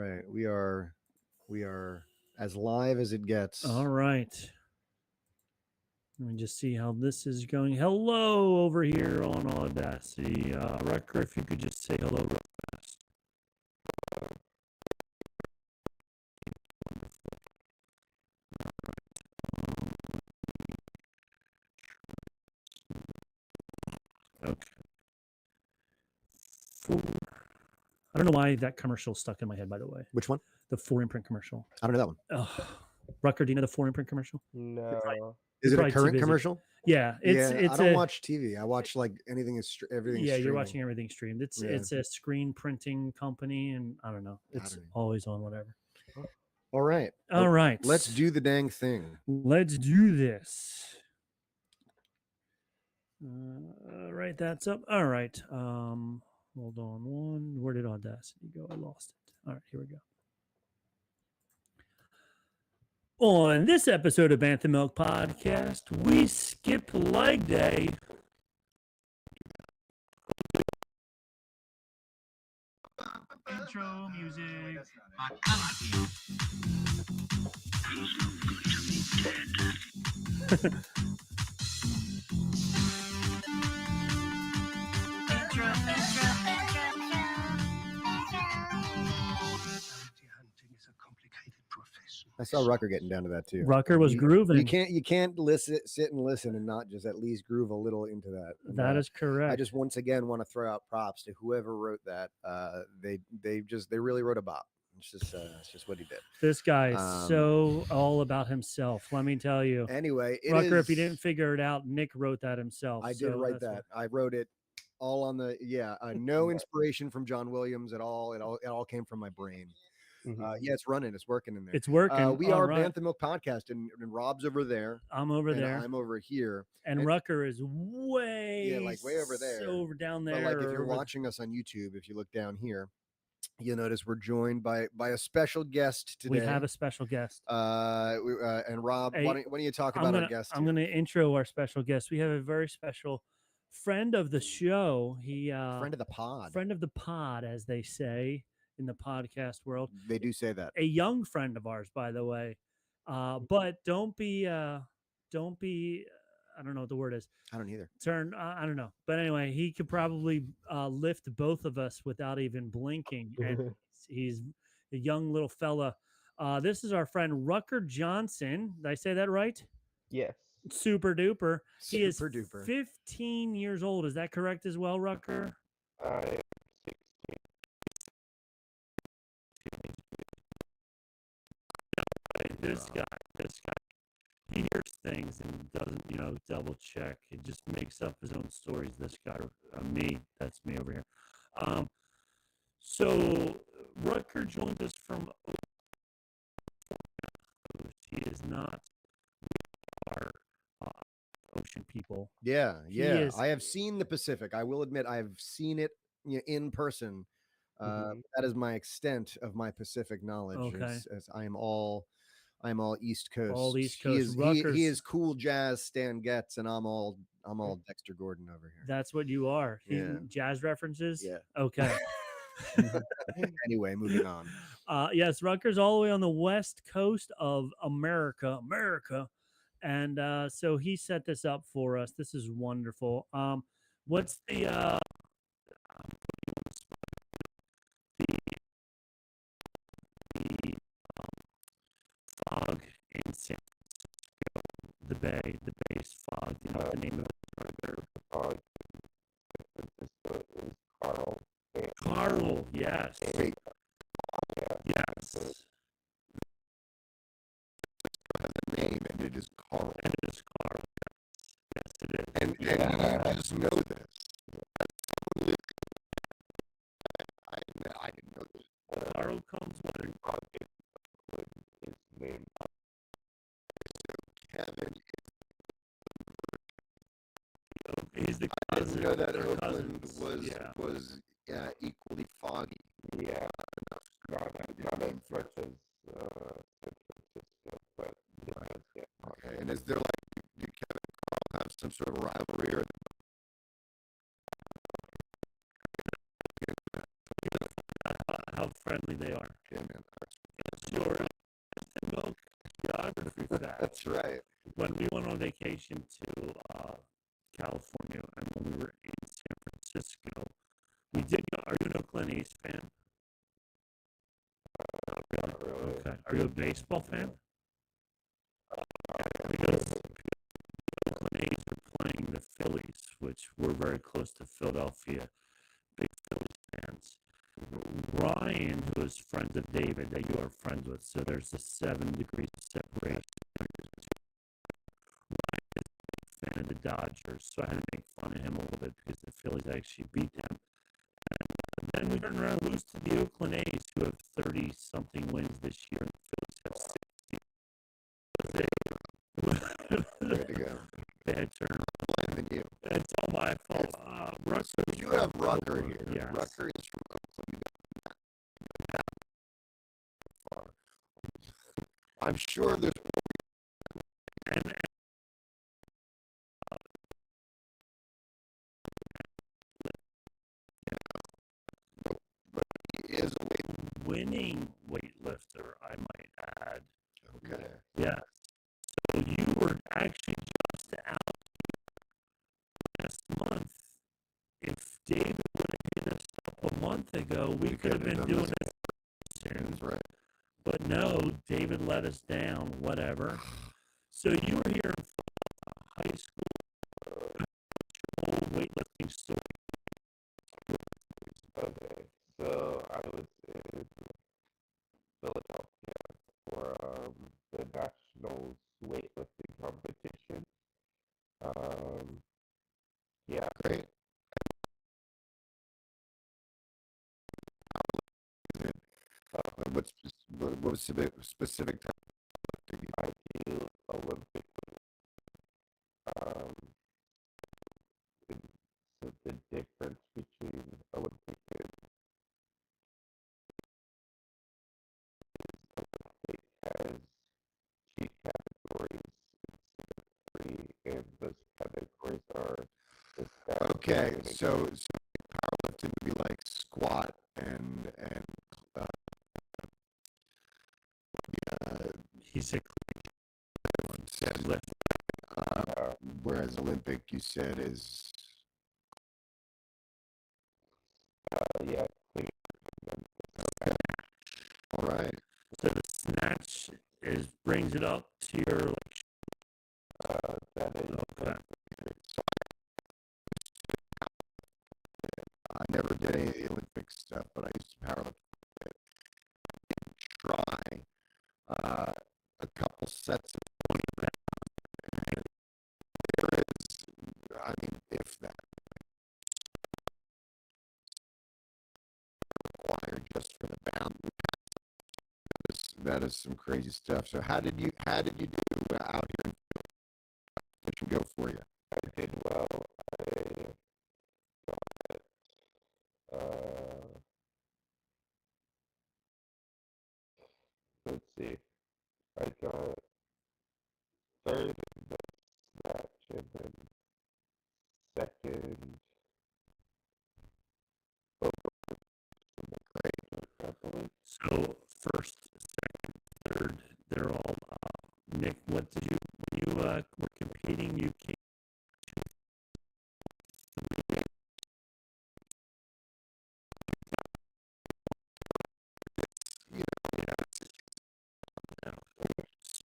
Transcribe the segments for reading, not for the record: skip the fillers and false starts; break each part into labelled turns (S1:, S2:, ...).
S1: right. We are as live as it gets.
S2: All right. Let me just see how this is going. Hello over here on Audacity. Rucker, if you could just say hello real fast. Okay. I don't know why that commercial stuck in my head, by the way.
S1: Which one?
S2: The 4imprint commercial.
S1: I don't know that one.
S2: Oh, Rucker, do you know the 4imprint commercial?
S3: No.
S1: Is it a
S2: probably too
S1: current
S2: busy.
S1: commercial?
S2: Yeah,
S1: I don't watch TV. I watch like everything.
S2: Yeah,
S1: is
S2: you're watching everything streamed. It's a screen printing company, and I don't know. It's always on whatever.
S1: All right.
S2: All right.
S1: Let's do the dang thing.
S2: Let's do this. All right, that's up. All right. Hold on one. Where did Audacity go? I lost it. All right, here we go. On this episode of Bantha Milk Podcast, we skip leg day. Intro music.
S1: I saw Rucker getting down to that too.
S2: Rucker was grooving.
S1: You can't sit and listen and not just at least groove a little into that. And,
S2: that is correct.
S1: I just once again want to throw out props to whoever wrote that. They really wrote a bop. It's just what he did.
S2: This guy is so all about himself. Let me tell you.
S1: Anyway,
S2: Rucker, if you didn't figure it out, Nick wrote that himself.
S1: I did write that. I wrote it all on the no inspiration from John Williams at all. It all came from my brain. Yeah, it's running. It's working in there.
S2: It's working.
S1: We are Bantha Milk Podcast, and Rob's over there.
S2: I'm over there.
S1: I'm over here.
S2: And Rucker is way
S1: over there.
S2: Over down there.
S1: But if you're watching us on YouTube, if you look down here, you'll notice we're joined by a special guest today.
S2: We have a special guest.
S1: And Rob, why don't you talk about our guest?
S2: I'm going to intro our special guest. We have a very special friend of the show.
S1: Friend of the pod.
S2: Friend of the pod, as they say in the podcast world.
S1: They do say that.
S2: A young friend of ours, by the way. But don't be I don't know what the word is.
S1: I don't either.
S2: I don't know. But anyway, he could probably lift both of us without even blinking. And he's a young little fella. This is our friend Rucker Johnson. Did I say that right?
S3: Yes.
S2: Super duper. He is
S1: duper.
S2: 15 years old. Is that correct as well, Rucker? This guy, he hears things and doesn't, double check. He just makes up his own stories. This guy, that's me over here. So Rucker joined us from he is not our ocean people.
S1: Yeah. I have seen the Pacific. I will admit I've seen it in person. That is my extent of my Pacific knowledge.
S2: Okay.
S1: As I am all East Coast.
S2: All East Coast.
S1: He is cool jazz Stan Getz, and I'm all Dexter Gordon over here.
S2: That's what you are.
S1: Yeah.
S2: Jazz references.
S1: Yeah.
S2: Okay.
S1: Anyway, moving on.
S2: Yes, Rutgers all the way on the west coast of America, and so he set this up for us. This is wonderful. What's the fog in San Francisco, the bay's fog. Do you know what the name of it?
S3: Fog in San Francisco is Carl.
S2: Carl, yes. Yes.
S1: Has a name, and it is Carl.
S2: And it is Carl. Yes, it is.
S1: And you just know this. I didn't know this.
S2: Carl comes with
S3: his name.
S1: Kevin.
S2: He's the
S1: I didn't know that Oakland
S2: cousins.
S1: was equally foggy.
S3: Yeah, not as much as San Francisco, but yeah.
S1: Okay, and is there do Kevin and Carl have some sort of rivalry or?
S2: How friendly they are.
S1: Yeah, man.
S2: It's your milk geography fact.
S1: That's right.
S2: When we went on vacation to California, and when we were in San Francisco, we did go. Are you an Oakland A's fan?
S3: Not really.
S2: Okay. Are you a baseball fan? Because the Oakland A's are playing the Phillies, which we're very close to Philadelphia, big Phillies fans. Ryan, who is friends of David, that you are friends with, so there's a 7 degrees of separation. Ryan is a fan of the Dodgers, so I had to make fun of him a little bit because the Phillies actually beat them. And then we turned around and lose to the Oakland A's, who have 30-something wins this year, and the Phillies have 60.
S1: Way to go.
S2: Bad turn.
S1: Blaming you.
S2: It's all my fault. Rucker.
S1: You have Rucker here.
S2: Yes.
S1: Rucker is from Oakland. I'm sure there's.
S2: And
S1: but he is a
S2: winning weightlifter, I might add.
S1: Okay.
S2: Yeah. So you were actually just out last month. If David would have hit us up a month ago, we could have been doing this soon.
S1: That's right.
S2: But no, David let us down, whatever. So you were here in high school, weightlifting story.
S3: Okay, so I was in Philadelphia for the national weightlifting competition. Yeah,
S1: Great. What was specific type of lifting?
S3: I do Olympic. So the difference between Olympic and Olympic has 2 categories instead of 3, and those categories are the staff.
S1: Okay, so powerlifting would be like squat and
S2: He's
S1: said,
S2: lift.
S1: Whereas Olympic, you said, is
S3: Yeah,
S1: okay. All right.
S2: So the snatch brings it up to your
S3: that is
S2: okay.
S1: So I never did any of the Olympic stuff, but I used to powerlift. I did try a couple sets of 20 pounds. And there is, I mean, if that required just for the bound, that is some crazy stuff. So how did you do out here in Philly? Go for you.
S3: I did well. Let's see. I got third in the snatch and then second overall in the crate, I believe.
S2: So first, second, third, they're all Nick, what did you when you were competing, you came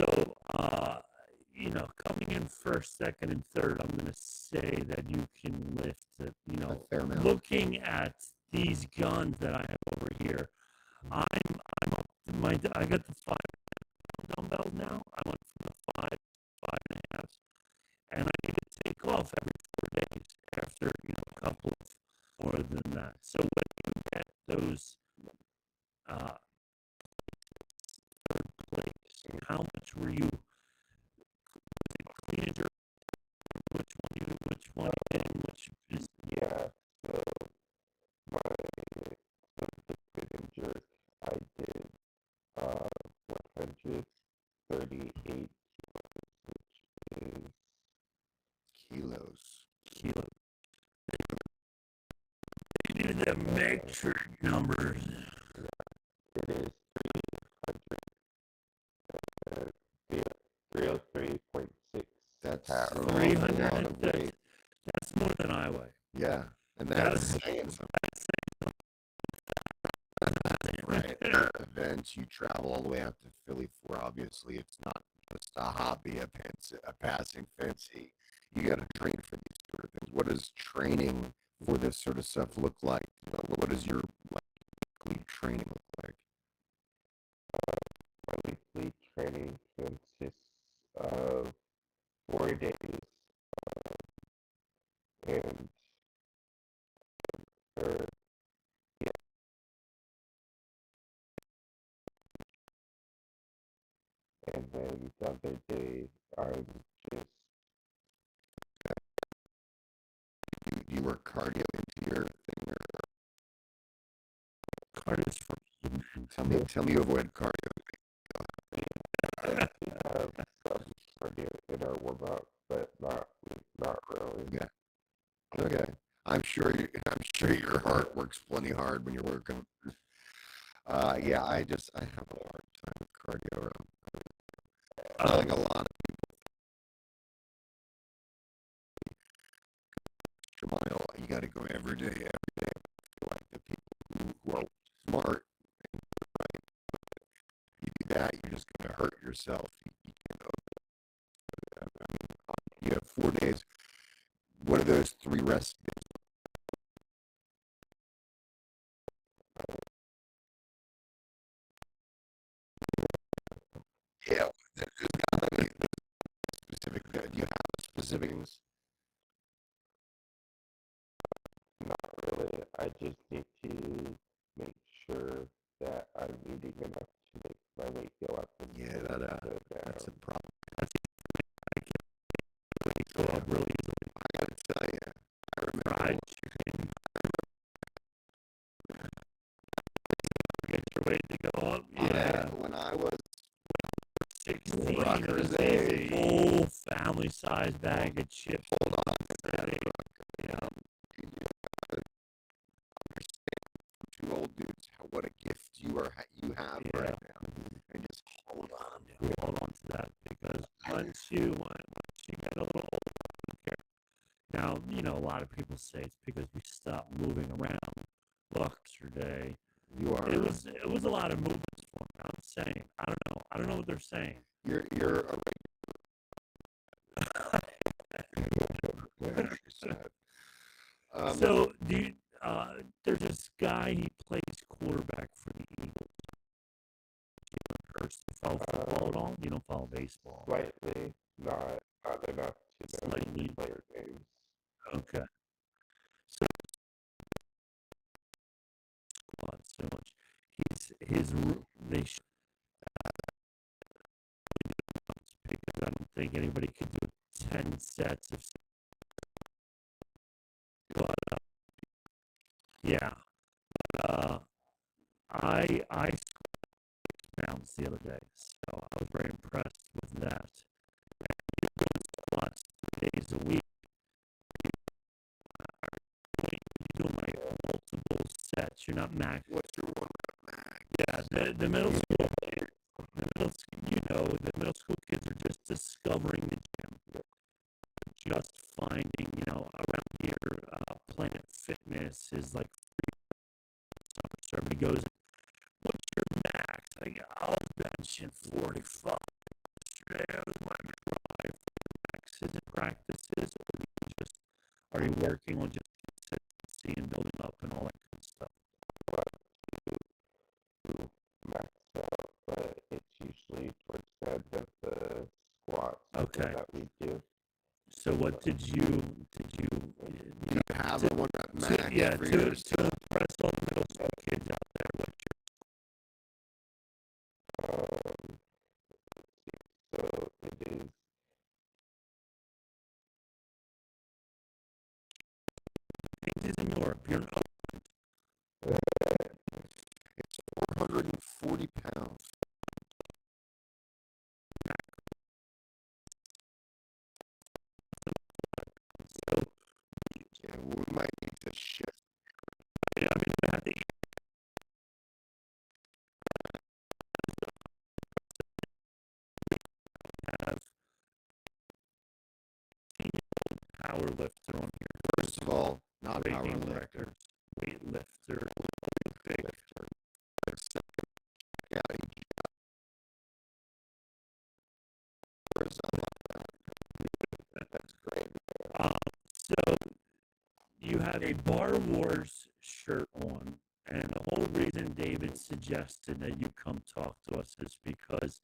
S2: so coming in first, second, and third, I'm gonna say that you can lift
S1: A fair amount.
S2: looking at these guns that I have over here, I'm up to I got the 5 dumbbells now. I went from the 5.5, and I need to take off every 4 days after a couple of more than that. So when you get those third place, how much were you cleaning your which one which is
S3: Yeah, so my good and jerk, I did 138 kilos, which is
S1: Kilos.
S2: you need the metric numbers.
S3: pounds.
S1: an awful lot of
S2: 300.
S1: weight.
S2: That's more than I weigh.
S1: Yeah, and
S2: That's-
S1: that's saying something. Right. Events you travel all the way out to Philly for. Obviously, it's not just a hobby, a passing fancy. You got to train for these sort of things. What does training for this sort of stuff look like? What does your weekly training look like?
S3: My weekly training consists of 4 days, and or, yeah, and then the other day I'm just
S1: Do you work cardio into your thing, or
S2: Cardio's for
S1: tell me you avoid cardio?
S3: have some cardio in our warm up, but not really.
S1: Yeah. Okay. I'm sure your heart works plenty hard when you're working. Yeah, I have a hard time with cardio. I like a lot of extra mile. You got to go every day. Like the people who are smart, right? You do that, you're just going to hurt yourself. You can't. I mean, you have 4 days. What are those 3 rest days? Yeah, specific. Do you have specifics?
S3: Not really. I just need to make sure that I'm eating enough to make my weight go up and
S1: Yeah,
S3: go
S1: that's a
S3: down.
S1: problem.
S2: go up really easily.
S1: I gotta tell you, I remember
S2: Fried chicken. Get your weight to go up. Yeah.
S1: when I was
S2: 16.
S1: Rucker's
S2: It was a
S1: age.
S2: full family size bag of chips.
S1: Hold on,
S2: Yeah.
S1: you gotta understand from 2 old dudes what a gift you have
S2: Yeah.
S1: right now, and just hold on.
S2: Hold on to that, because once you get a little older, you don't care. Now, a lot of people say it's because we stopped moving around. Look, yesterday,
S1: You are.
S2: it was a lot of movements for me. I'm saying, I don't know what they're saying.
S1: You're a regular. Sad.
S2: So, there's this guy, he plays quarterback for the Eagles. Hurst. You follow football at all? You don't follow baseball.
S3: Slightly, not enough to know
S2: Slightly.
S3: player names.
S2: Okay. So, squad so much. They should, because I don't think anybody could do 10 sets of. But yeah, I squat pounds the other day, so I was very impressed with that. You go squats 3 days a week. You're doing like multiple sets. You're not max.
S1: What's your one max?
S2: Yeah, the middle school. The middle school kids are just discovering the gym. Just finding, around here, Planet Fitness is like free. So everybody goes, what's your max? I was benching 45 yesterday. That was my drive. Maxes and practices, or are you working on just consistency and building up and all that good stuff?
S3: Who max out, but it's usually towards the end of the squats that we do.
S2: So what did you
S1: have a one max for yours?
S2: to impress all the middle school kids out there? What's
S3: So it is
S2: your in Europe? You're
S1: It's 440 pounds.
S2: so
S1: Yeah, we might need to shift.
S2: I mean, I have to have power lifter on here.
S1: First of all, not a power
S2: Breaking
S1: lifter.
S2: records, weightlifter, Olympic.
S1: Yeah, that's great.
S2: So you have a Bar Wars shirt on, and the whole reason David suggested that you come talk to us is because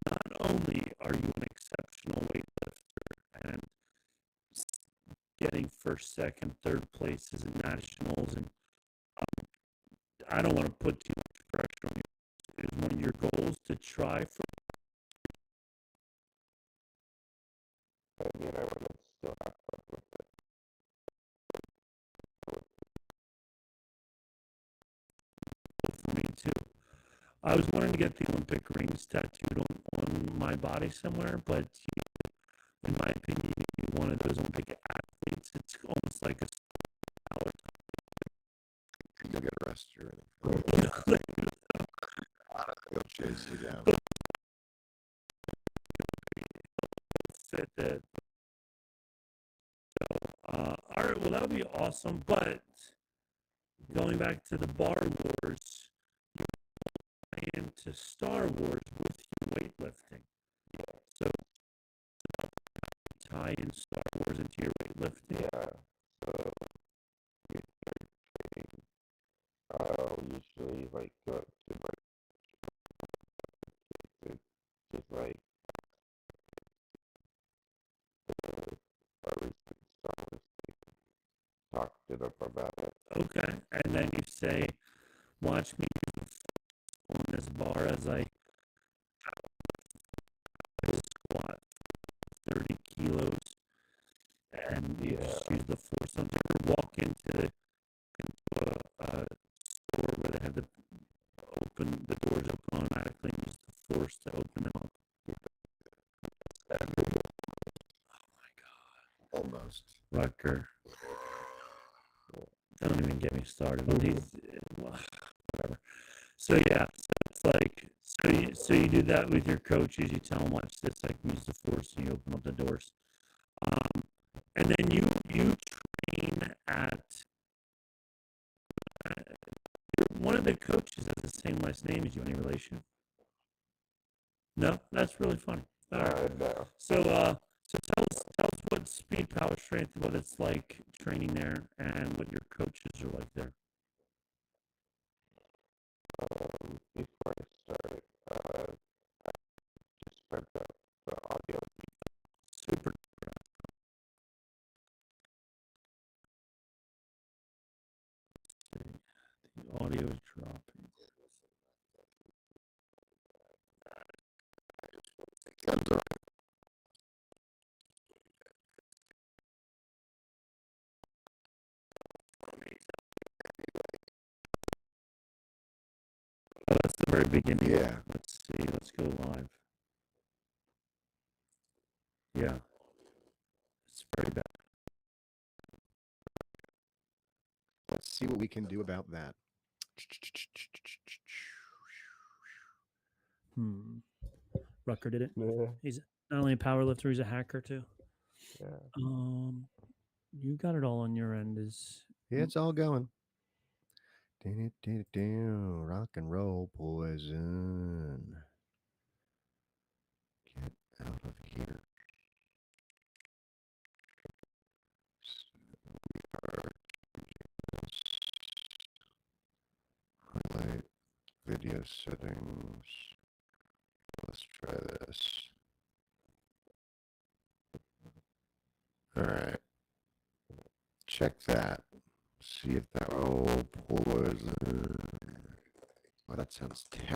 S2: not only are you an exceptional weightlifter and getting first, second, third places in nationals, and I don't want to put too much pressure on you. Is one of your goals to try for?
S3: I mean, I want to still have fun with it.
S2: For me too. I was wanting to get the Olympic rings tattooed on my body somewhere, but in my opinion, you're one of those Olympic athletes. It's almost like a power.
S1: You'll get arrested or anything. They'll chase you down.
S2: Fit that. So, all right, well, that would be awesome. But going back to the Bar Wars, you're into Star Wars with your weightlifting.
S3: Yeah.
S2: So, tie in Star Wars into your weightlifting.
S3: Yeah. So we start training. I'll usually like go up to my just like our recent Star Wars thing, talk to them about it.
S2: Okay, and then you say, "Watch me on this bar as I squat 30 kilos," and you just use the force. Don't you ever walk into a store where they have the doors open automatically and use the force to open them up? Oh my God.
S1: Almost.
S2: Rucker. Don't even get me started on these. Whatever. So yeah, so it's like so you do that with your coaches. You tell them, watch this. I can use the force, and you open up the doors. And then you train at. One of the coaches has the same last name as you. Any relation? No, that's really funny. All right.
S3: No.
S2: So tell us what speed, power, strength, what it's like training there, and what your coaches are like there.
S3: Before I start, I just went up the audio.
S2: Super. The audio is dropping. Oh, that's the very beginning.
S1: Yeah.
S2: Let's see. Let's go live. Yeah. It's very bad.
S1: Let's see what we can do about that.
S2: Rucker did it.
S3: Yeah.
S2: He's not only a power lifter, he's a hacker too.
S3: Yeah.
S2: You got it all on your end.
S1: Yeah, it's all going. Rock and roll poison. Get out of here. Highlight video settings. Let's try this. All right. Check that. See if that. Oh, poison. Oh, that sounds terrible.